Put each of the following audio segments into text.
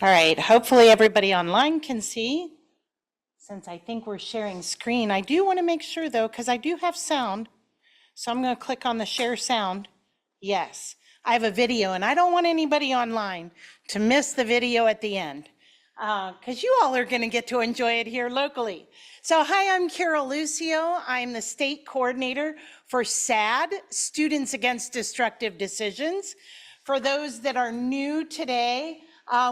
All right, hopefully everybody online can see. Since I think we're sharing screen, I do want to make sure though, because I do have sound. So I'm going to click on the share sound. Yes, I have a video and I don't want anybody online to miss the video at the end because you all are going to get to enjoy it here locally. So hi, I'm Carol Lucio. I'm the state coordinator for SAD, Students Against Destructive Decisions. For those that are new today,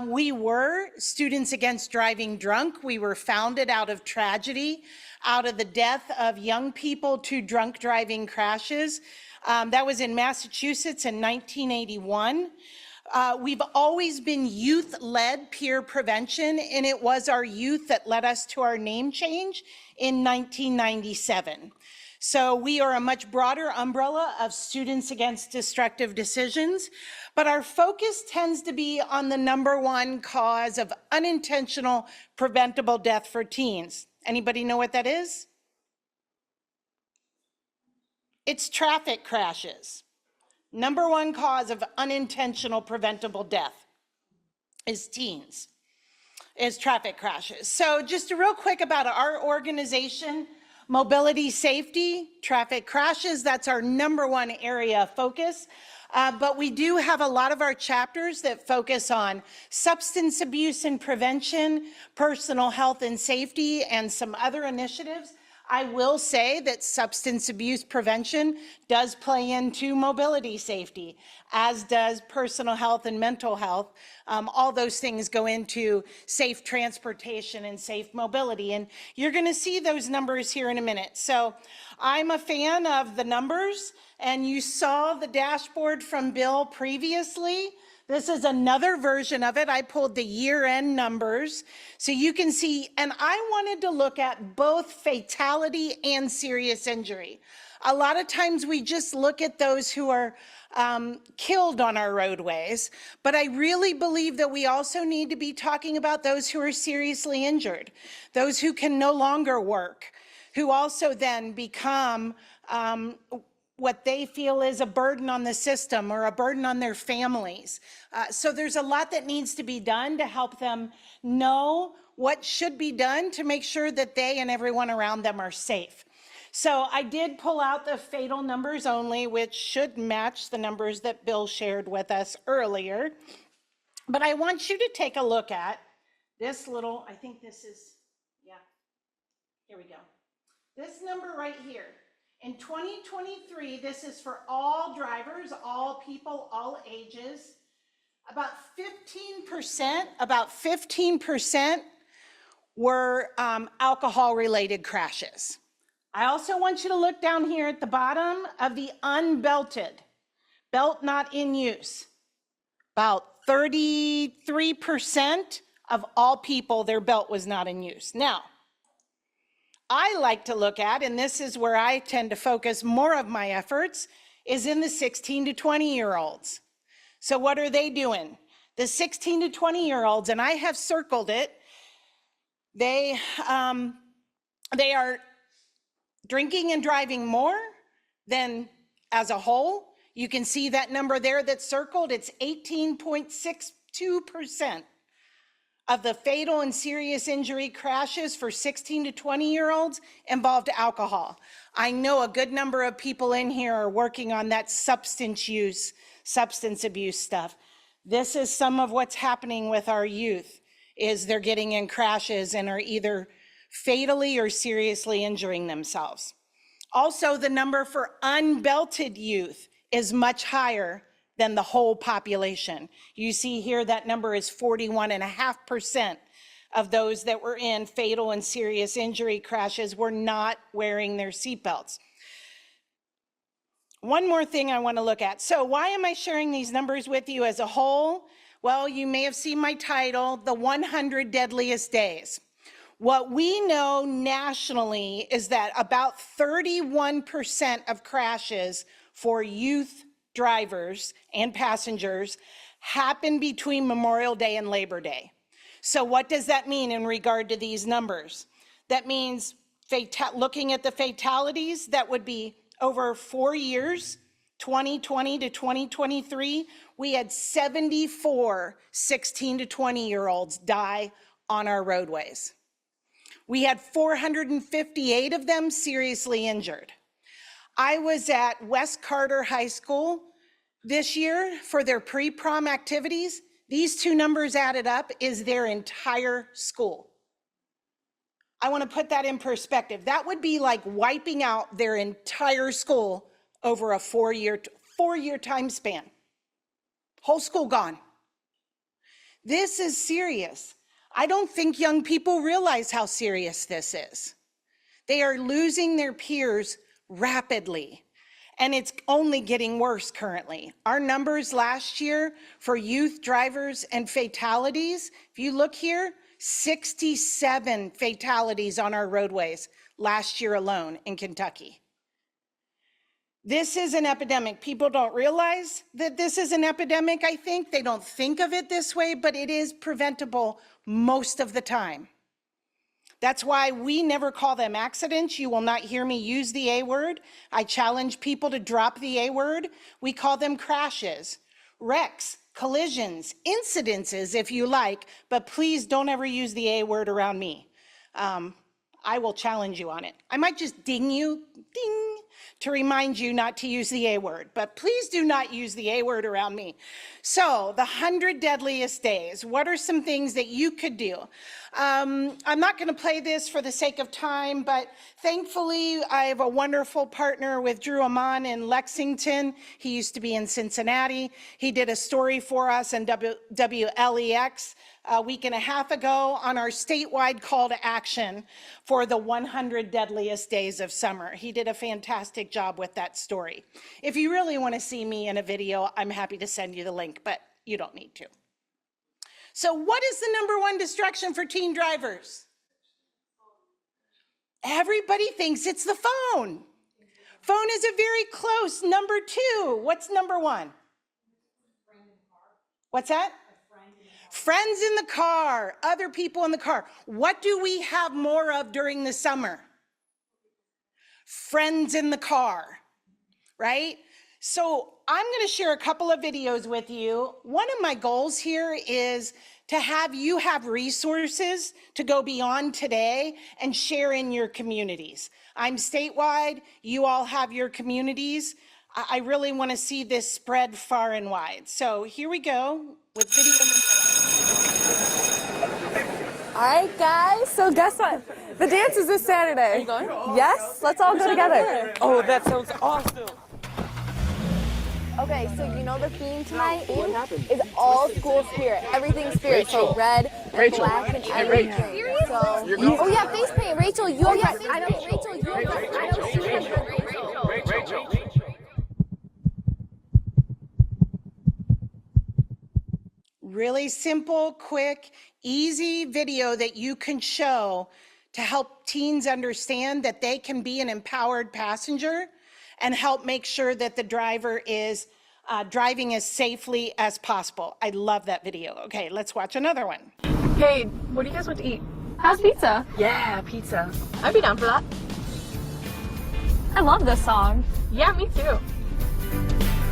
we were Students Against Driving Drunk. We were founded out of tragedy, out of the death of young people to drunk driving crashes. That was in Massachusetts in 1981. We've always been youth-led peer prevention, and it was our youth that led us to our name change in 1997. So we are a much broader umbrella of Students Against Destructive Decisions, but our focus tends to be on the #1 cause of unintentional preventable death for teens. Anybody know what that is? It's traffic crashes. #1 cause of unintentional preventable death is teens, is traffic crashes. So just real quick about our organization, mobility safety, traffic crashes, that's our #1 area of focus. But we do have a lot of our chapters that focus on substance abuse and prevention, personal health and safety, and some other initiatives. I will say that substance abuse prevention does play into mobility safety, as does personal health and mental health. All those things go into safe transportation and safe mobility. And you're going to see those numbers here in a minute. So I'm a fan of the numbers, and you saw the dashboard from Bill previously. This is another version of it. I pulled the year-end numbers so you can see, and I wanted to look at both fatality and serious injury. A lot of times we just look at those who are killed on our roadways, but I really believe that we also need to be talking about those who are seriously injured, those who can no longer work, who also then become what they feel is a burden on the system or a burden on their families. So there's a lot that needs to be done to help them know what should be done to make sure that they and everyone around them are safe. So I did pull out the fatal numbers only, which should match the numbers that Bill shared with us earlier. But I want you to take a look at this little, I think this is, yeah, here we go. This number right here. In 2023, this is for all drivers, all people, all ages. About 15% were alcohol-related crashes. I also want you to look down here at the bottom of the unbelted, belt not in use. About 33% of all people, their belt was not in use. Now, I like to look at, and this is where I tend to focus more of my efforts, is in the 16 to 20-year-olds. So what are they doing? The 16 to 20-year-olds, and I have circled it, they are drinking and driving more than as a whole. You can see that number there that's circled. It's 18.62%. of the fatal and serious injury crashes for 16 to 20-year-olds involved alcohol. I know a good number of people in here are working on that substance abuse stuff. This is some of what's happening with our youth, is they're getting in crashes and are either fatally or seriously injuring themselves. Also, the number for unbelted youth is much higher than the whole population. You see here that number is 41.5% of those that were in fatal and serious injury crashes were not wearing their seatbelts. One more thing I want to look at. So why am I sharing these numbers with you as a whole? Well, you may have seen my title, The 100 Deadliest Days. What we know nationally is that about 31% of crashes for youth drivers and passengers happen between Memorial Day and Labor Day. So what does that mean in regard to these numbers? That means looking at the fatalities, that would be over 4 years, 2020 to 2023, we had 74 16 to 20-year-olds die on our roadways. We had 458 of them seriously injured. I was at West Carter High School this year for their pre-prom activities. These two numbers added up is their entire school. I want to put that in perspective. That would be like wiping out their entire school over a four-year time span. Whole school gone. This is serious. I don't think young people realize how serious this is. They are losing their peers rapidly, and it's only getting worse currently. Our numbers last year for youth drivers and fatalities, if you look here, 67 fatalities on our roadways last year alone in Kentucky. This is an epidemic. People don't realize that this is an epidemic, I think. They don't think of it this way, but it is preventable most of the time. That's why we never call them accidents. You will not hear me use the A word. I challenge people to drop the A word. We call them crashes, wrecks, collisions, incidences, if you like, but please don't ever use the A word around me. I will challenge you on it. I might just ding you, ding, to remind you not to use the A word, but please do not use the A word around me. So the 100 deadliest days, what are some things that you could do? I'm not gonna play this for the sake of time, but thankfully I have a wonderful partner with Drew Amon in Lexington. He used to be in Cincinnati. He did a story for us in WLEX a week and a half ago on our statewide call to action for the 100 deadliest days of summer. He did a fantastic job with that story. If you really want to see me in a video, I'm happy to send you the link, but you don't need to. So what is the #1 distraction for teen drivers? Everybody thinks it's the phone. Phone is a very close #2. What's #1? What's that? Friends in the car, other people in the car. What do we have more of during the summer? Friends in the car, right? So I'm gonna share a couple of videos with you. One of my goals here is to have you have resources to go beyond today and share in your communities. I'm statewide, you all have your communities. I really wanna see this spread far and wide. So here we go with video. All right, guys, so guess what? The dance is this Saturday. Are you going? Yes, let's all go together. Oh, that sounds awesome. Okay, so you know the theme tonight is all school spirit. Everything spirit. So red and black and everything. So, oh yeah, face paint. Rachel, you have I know Rachel, you have I know she has Rachel. Really simple, quick, easy video that you can show to help teens understand that they can be an empowered passenger and help make sure that the driver is driving as safely as possible. I love that video. Okay, let's watch another one. Hey, what do you guys want to eat? How's pizza? Yeah, pizza. I'd be down for that. I love this song. Yeah, me too.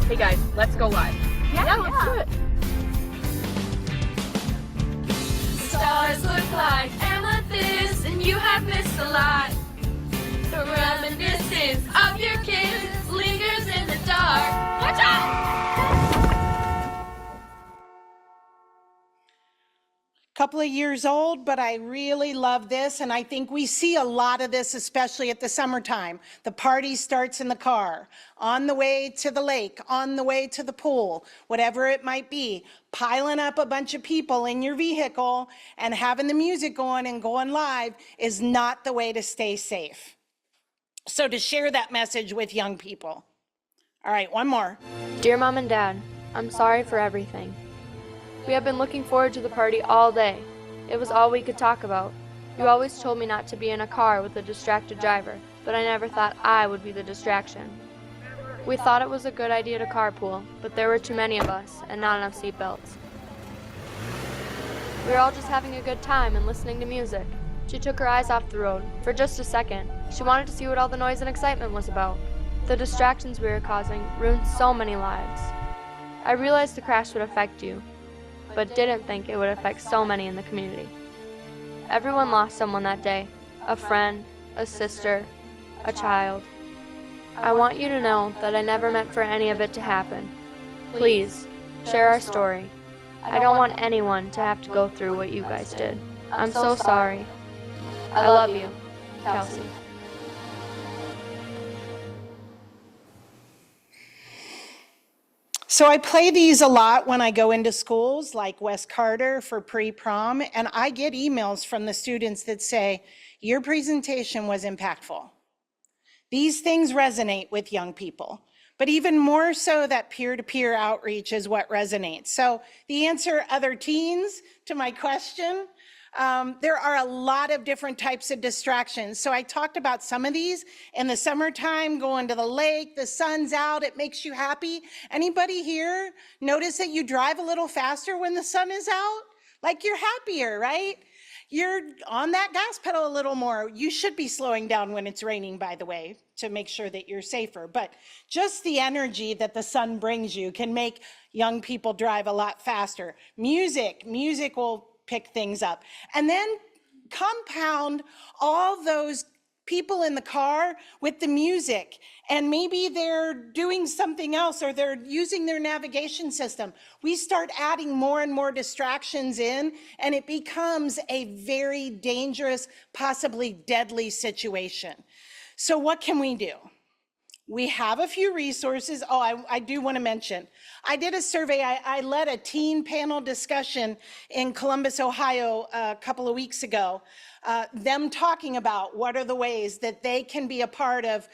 Hey guys, let's go live. Yeah, let's do it. Stars look like amethyst, and you have missed a lot. The reminiscence of your kiss lingers in the dark. Watch out! Couple of years old, but I really love this, and I think we see a lot of this, especially at the summertime. The party starts in the car, on the way to the lake, on the way to the pool, whatever it might be. Piling up a bunch of people in your vehicle and having the music going and going live is not the way to stay safe. So to share that message with young people. All right, one more. Dear Mom and Dad, I'm sorry for everything. We have been looking forward to the party all day. It was all we could talk about. You always told me not to be in a car with a distracted driver, but I never thought I would be the distraction. We thought it was a good idea to carpool, but there were too many of us and not enough seatbelts. We were all just having a good time and listening to music. She took her eyes off the road. For just a second, she wanted to see what all the noise and excitement was about. The distractions we were causing ruined so many lives. I realized the crash would affect you, but didn't think it would affect so many in the community. Everyone lost someone that day, a friend, a sister, a child. I want you to know that I never meant for any of it to happen. Please, share our story. I don't want anyone to have to go through what you guys did. I'm so sorry. I love you, Kelsey. So I play these a lot when I go into schools like West Carter for pre-prom, and I get emails from the students that say, your presentation was impactful. These things resonate with young people, but even more so that peer-to-peer outreach is what resonates. So the answer, other teens, to my question, there are a lot of different types of distractions. So I talked about some of these in the summertime, going to the lake, the sun's out, it makes you happy. Anybody here notice that you drive a little faster when the sun is out? Like you're happier, right? You're on that gas pedal a little more. You should be slowing down when it's raining, by the way, to make sure that you're safer. But just the energy that the sun brings you can make young people drive a lot faster. Music will pick things up. And then compound all those people in the car with the music, and maybe they're doing something else or they're using their navigation system. We start adding more and more distractions in, and it becomes a very dangerous, possibly deadly situation. So what can we do? We have a few resources. Oh, I do want to mention, I did a survey. I led a teen panel discussion in Columbus, Ohio, a couple of weeks ago, them talking about what are the ways that they can be a part of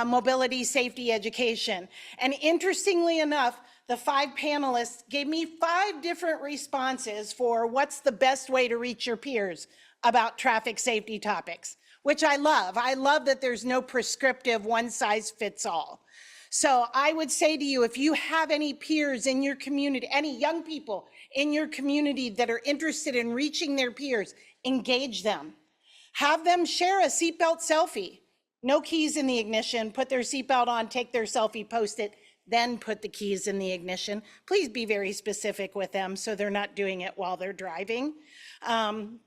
mobility safety education. And interestingly enough, the 5 panelists gave me 5 different responses for what's the best way to reach your peers about traffic safety topics, which I love. I love that there's no prescriptive one size fits all. So I would say to you, if you have any peers in your community, any young people in your community that are interested in reaching their peers, engage them. Have them share a seatbelt selfie. No keys in the ignition, put their seatbelt on, take their selfie, post it, then put the keys in the ignition. Please be very specific with them so they're not doing it while they're driving.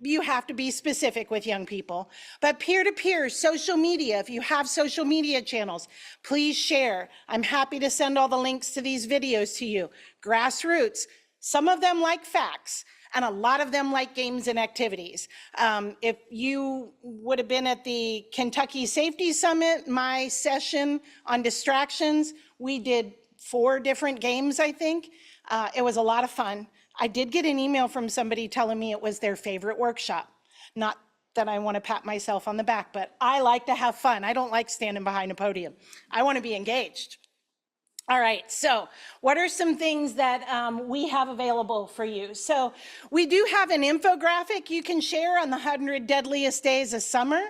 You have to be specific with young people. But peer-to-peer, social media, if you have social media channels, please share. I'm happy to send all the links to these videos to you. Grassroots, some of them like facts, and a lot of them like games and activities. If you would have been at the Kentucky Safety Summit, my session on distractions, we did 4 different games, I think. It was a lot of fun. I did get an email from somebody telling me it was their favorite workshop. Not that I want to pat myself on the back, but I like to have fun. I don't like standing behind a podium. I want to be engaged. All right, so what are some things that we have available for you? So we do have an infographic you can share on the 100 Deadliest Days of Summer.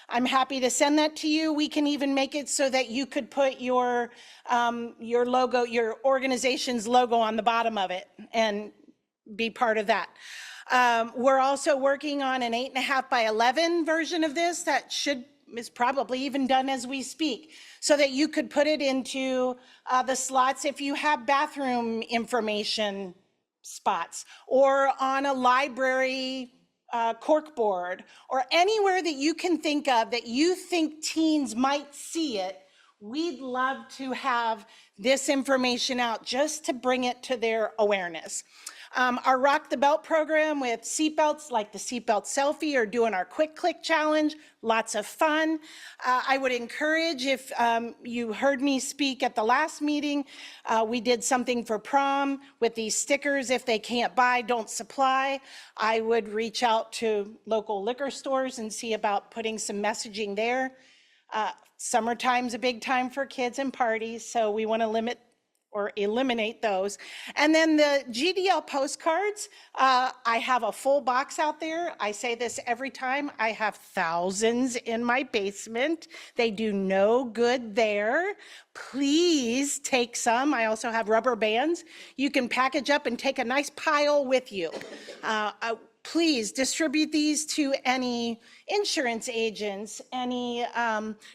I'm happy to send that to you. We can even make it so that you could put your logo, your organization's logo on the bottom of it and be part of that. We're also working on an 8.5 by 11 version of this that is probably even done as we speak, so that you could put it into the slots if you have bathroom information spots, or on a library corkboard, or anywhere that you can think of that you think teens might see it. We'd love to have this information out just to bring it to their awareness. Our Rock the Belt program with seatbelts, like the seatbelt selfie or doing our quick click challenge, lots of fun. I would encourage, if you heard me speak at the last meeting, we did something for prom with these stickers. If they can't buy, don't supply. I would reach out to local liquor stores and see about putting some messaging there. Summertime's a big time for kids and parties, so we want to limit or eliminate those. And then the GDL postcards, I have a full box out there. I say this every time. I have thousands in my basement. They do no good there. Please take some. I also have rubber bands. You can package up and take a nice pile with you. please distribute these to any insurance agents, any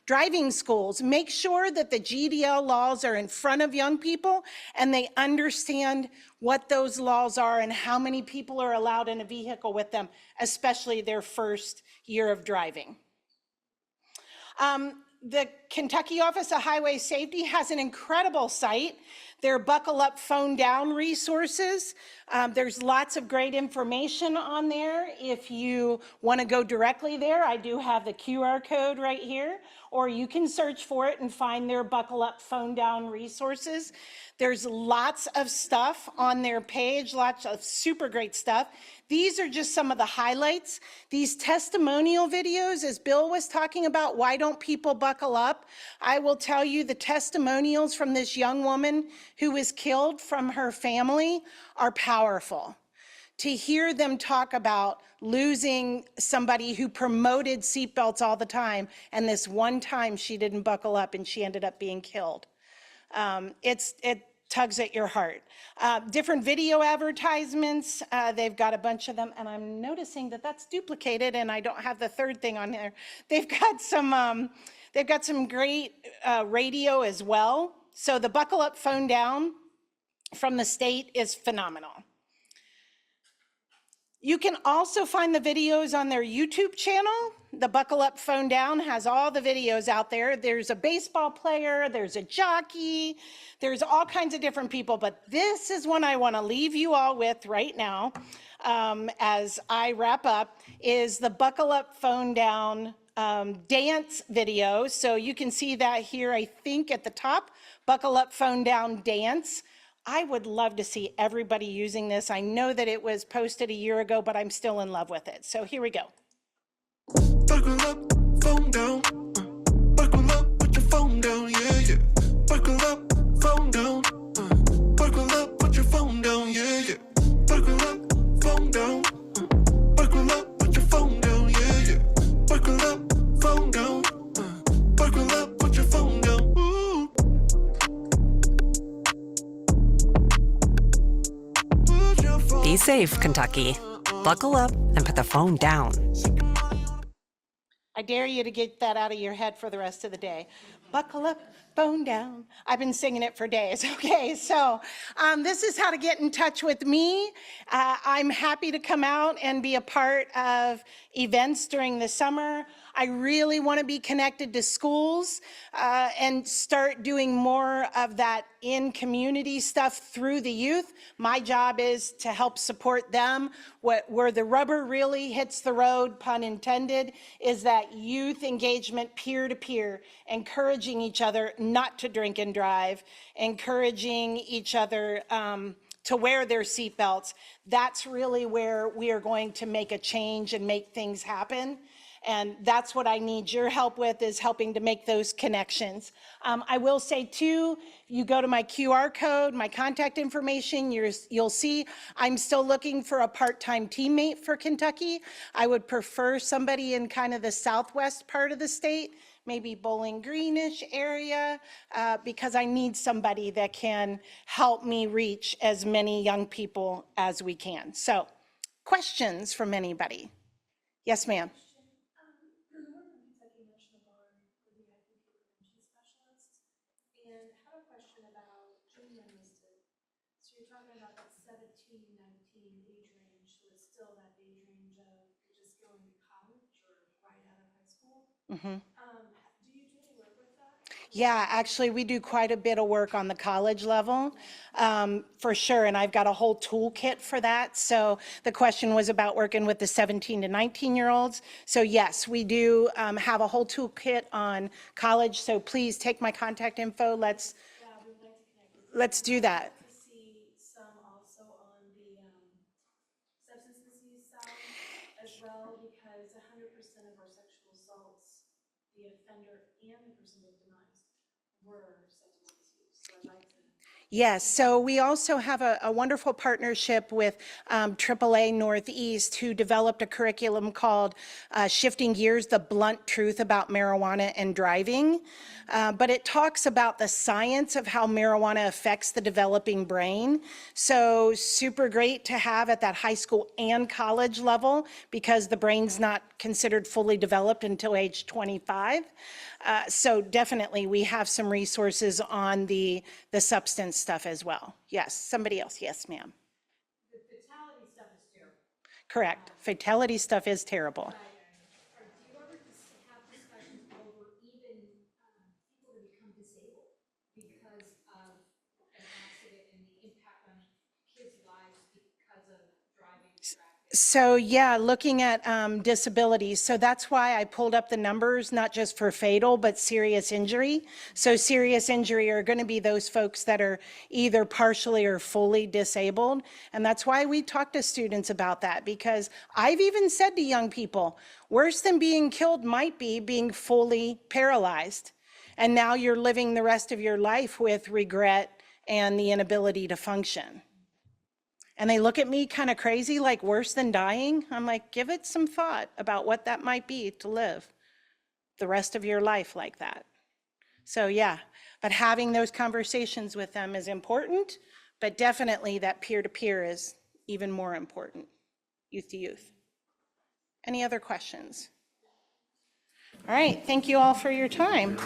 driving schools. Make sure that the GDL laws are in front of young people and they understand what those laws are and how many people are allowed in a vehicle with them, especially their first year of driving. The Kentucky Office of Highway Safety has an incredible site. Their Buckle Up, Phone Down resources. There's lots of great information on there. If you want to go directly there, I do have the QR code right here, or you can search for it and find their Buckle Up, Phone Down resources. There's lots of stuff on their page, lots of super great stuff. These are just some of the highlights. These testimonial videos, as Bill was talking about, why don't people buckle up? I will tell you the testimonials from this young woman who was killed from her family are powerful. To hear them talk about losing somebody who promoted seatbelts all the time, and this one time she didn't buckle up and she ended up being killed. It tugs at your heart. Different video advertisements, they've got a bunch of them, and I'm noticing that that's duplicated and I don't have the third thing on there. They've got some great radio as well. So the Buckle Up, Phone Down from the state is phenomenal. You can also find the videos on their YouTube channel. The Buckle Up, Phone Down has all the videos out there. There's a baseball player, there's a jockey, there's all kinds of different people, but this is one I want to leave you all with right now as I wrap up, is the Buckle Up, Phone Down dance video. So you can see that here, I think at the top, Buckle Up, Phone Down dance. I would love to see everybody using this. I know that it was posted a year ago, but I'm still in love with it. So here we go. Buckle up, phone down. Buckle up, put your phone down, yeah, yeah. Buckle up, phone down. Buckle up, put your phone down, yeah, yeah. Buckle up, phone down. Buckle up, put your phone down, yeah, yeah. Buckle up, phone down. Buckle up, put your phone down. Ooh. Be safe, Kentucky. Buckle up and put the phone down. I dare you to get that out of your head for the rest of the day. Buckle up, phone down. I've been singing it for days. Okay, so this is how to get in touch with me. I'm happy to come out and be a part of events during the summer. I really want to be connected to schools and start doing more of that in-community stuff through the youth. My job is to help support them. Where the rubber really hits the road, pun intended, is that youth engagement peer-to-peer, encouraging each other not to drink and drive, encouraging each other to wear their seatbelts. That's really where we are going to make a change and make things happen. And that's what I need your help with, is helping to make those connections. I will say too, you go to my QR code, my contact information, you'll see I'm still looking for a part-time teammate for Kentucky. I would prefer somebody in kind of the southwest part of the state, maybe Bowling Greenish area, because I need somebody that can help me reach as many young people as we can. So, questions from anybody? Yes, ma'am. Mm-hmm. Yeah, actually, we do quite a bit of work on the college level, for sure, and I've got a whole toolkit for that. So the question was about working with the 17 to 19-year-olds. So yes, we do have a whole toolkit on college, so please take my contact info. Let's do that. Yes, so we also have a wonderful partnership with AAA Northeast, who developed a curriculum called Shifting Gears, the Blunt Truth About Marijuana and Driving. But it talks about the science of how marijuana affects the developing brain. So super great to have at that high school and college level, because the brain's not considered fully developed until age 25. So definitely we have some resources on the substance stuff as well. Yes, somebody else. Yes, ma'am. The fatality stuff is terrible. Correct. Fatality stuff is terrible. Do you ever have discussions over even people that become disabled because of an accident and the impact on kids' lives because of driving traffic? So yeah, looking at disabilities. So that's why I pulled up the numbers, not just for fatal, but serious injury. So serious injury are going to be those folks that are either partially or fully disabled. And that's why we talk to students about that, because I've even said to young people, worse than being killed might be being fully paralyzed. And now you're living the rest of your life with regret and the inability to function. And they look at me kind of crazy, like worse than dying. I'm like, give it some thought about what that might be to live the rest of your life like that. So yeah, but having those conversations with them is important, but definitely that peer-to-peer is even more important, youth to youth. Any other questions? All right, thank you all for your time.